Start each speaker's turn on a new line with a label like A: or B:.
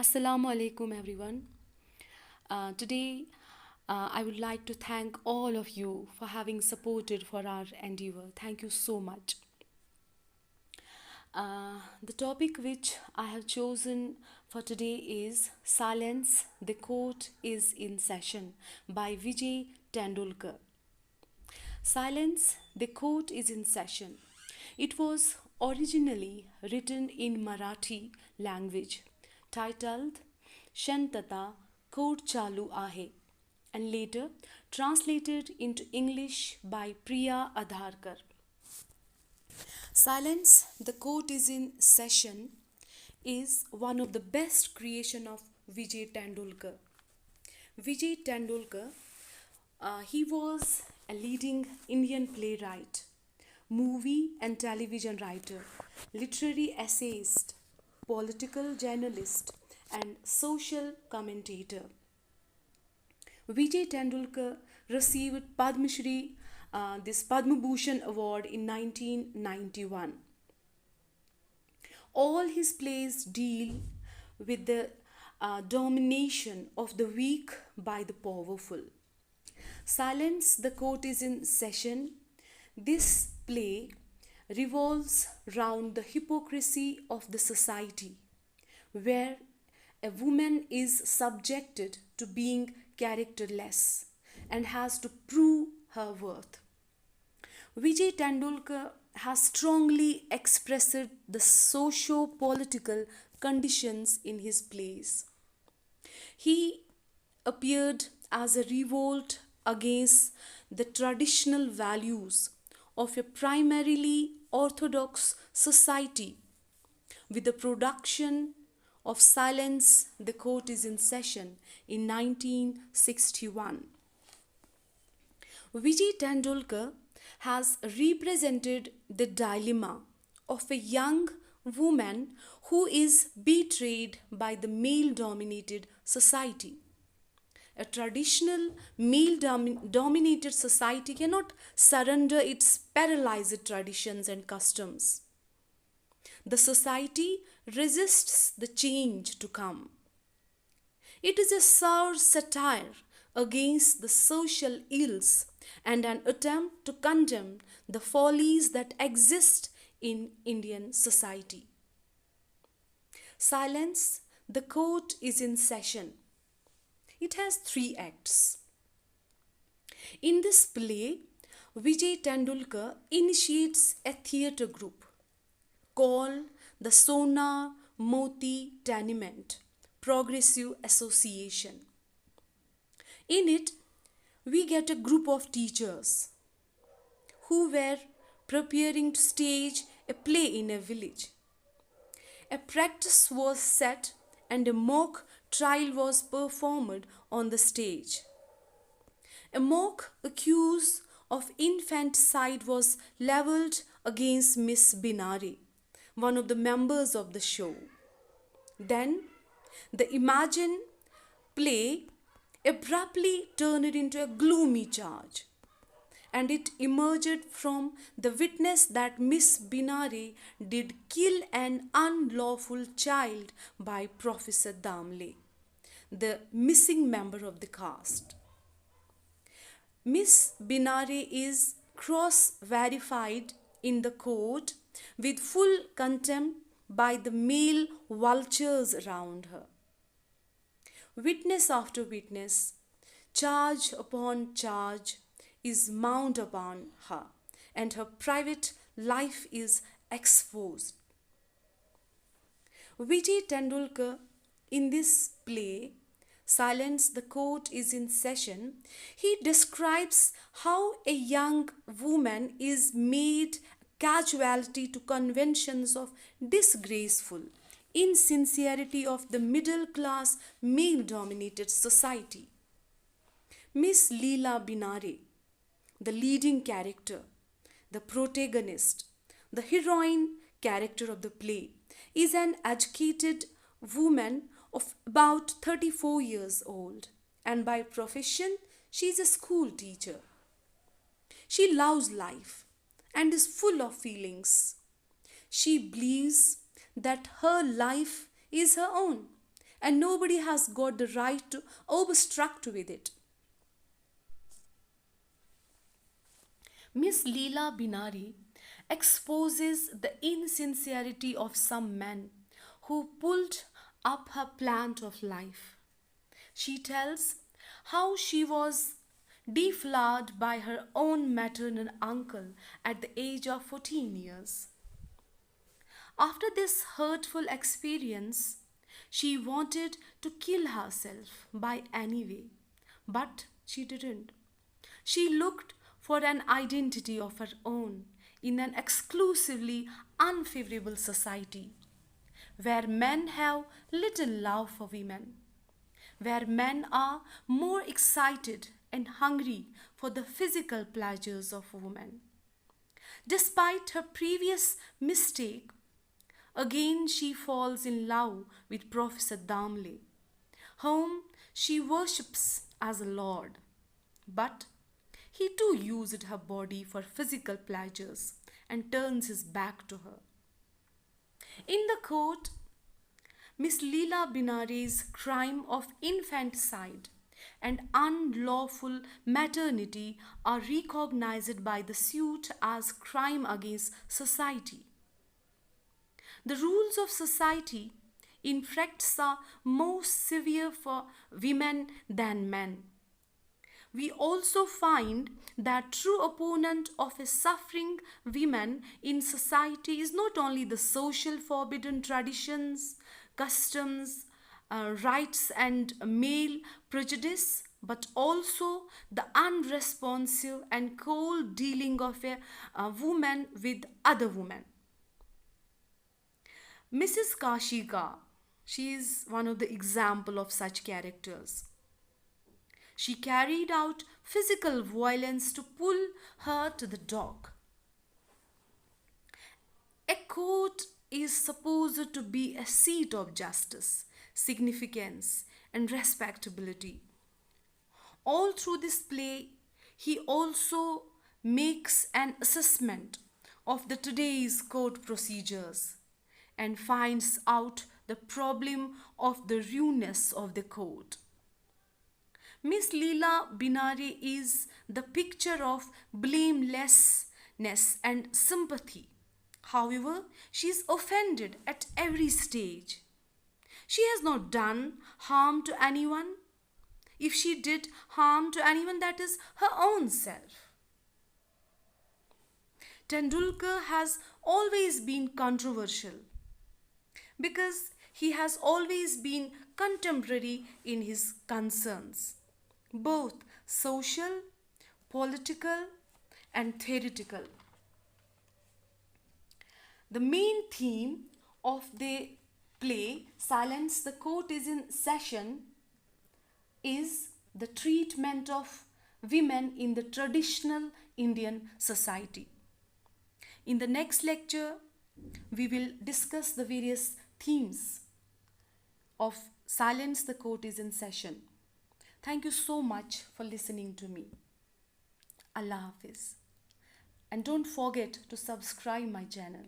A: Assalamu alaikum, everyone. Today, I would like to thank all of you for having supported for our endeavor. Thank you so much. The topic which I have chosen for today is Silence, the Court is in Session by Vijay Tendulkar. Silence, the Court is in Session. It was originally written in Marathi language, titled Shantata Court Chalu Ahe, and later translated into English by Priya Adharkar. Silence, the Court is in Session is one of the best creation of Vijay Tendulkar. Vijay Tendulkar, he was a leading Indian playwright, movie and television writer, literary essayist, political journalist, and social commentator. Vijay Tendulkar received Padma Shri, this Padma Bhushan award in 1991. All his plays deal with the domination of the weak by the powerful. Silence, the Court is in Session. This play revolves round the hypocrisy of the society, where a woman is subjected to being characterless and has to prove her worth. Vijay Tendulkar has strongly expressed the socio-political conditions in his plays. He appeared as a revolt against the traditional values of a primarily orthodox society with the production of Silence, the Court is in Session in 1961. Vijay Tendulkar has represented the dilemma of a young woman who is betrayed by the male-dominated society. A traditional male-dominated society cannot surrender its paralyzed traditions and customs. The society resists the change to come. It is a sour satire against the social ills and an attempt to condemn the follies that exist in Indian society. Silence, the Court is in Session. It has 3 acts. In this play, Vijay Tendulkar initiates a theatre group called the Sona Moti Tenement Progressive Association. In it, we get a group of teachers who were preparing to stage a play in a village. A practice was set and a mock trial was performed on the stage. A mock accuse of infanticide was levelled against Miss Benare, one of the members of the show. Then, the imagined play abruptly turned into a gloomy charge, and it emerged from the witness that Miss Benare did kill an unlawful child by Professor Damle, the missing member of the cast. Miss Benare is cross-verified in the court with full contempt by the male vultures around her. Witness after witness, charge upon charge is mounted upon her, and her private life is exposed. Vijay Tendulkar, in this play, Silence, the Court is in Session, he describes how a young woman is made casualty to conventions of disgraceful insincerity of the middle class male dominated society. Miss Leela Benare, the leading character, the protagonist, the heroine character of the play, is an educated woman of about 34 years old, and by profession she is a school teacher. She loves life and is full of feelings. She believes that her life is her own and nobody has got the right to obstruct with it. Miss Leela Benare exposes the insincerity of some men who pulled up her plant of life. She tells how she was deflowered by her own maternal uncle at the age of 14 years. After this hurtful experience, she wanted to kill herself by any way, but she didn't. She looked for an identity of her own in an exclusively unfavorable society where men have little love for women, where men are more excited and hungry for the physical pleasures of women. Despite her previous mistake, again she falls in love with Professor Damle, whom she worships as a lord. But he too used her body for physical pleasures and turns his back to her. In the court, Miss Leela Benare's crime of infanticide and unlawful maternity are recognized by the suit as crime against society. The rules of society, in fact, are more severe for women than men. We also find that true opponent of a suffering woman in society is not only the social forbidden traditions, customs, rights and male prejudice, but also the unresponsive and cold dealing of a woman with other women. Mrs. Kashika, she is one of the example of such characters. She carried out physical violence to pull her to the dock. A court is supposed to be a seat of justice, significance, and respectability. All through this play, he also makes an assessment of the today's court procedures and finds out the problem of the ruinous of the court. Miss Leela Benare is the picture of blamelessness and sympathy. However, she is offended at every stage. She has not done harm to anyone. If she did harm to anyone, that is her own self. Tendulkar has always been controversial because he has always been contemporary in his concerns, both social, political, and theoretical. The main theme of the play, Silence, the Court is in Session, is the treatment of women in the traditional Indian society. In the next lecture, we will discuss the various themes of Silence, the Court is in Session. Thank you so much for listening to me. Allah Hafiz. And don't forget to subscribe my channel.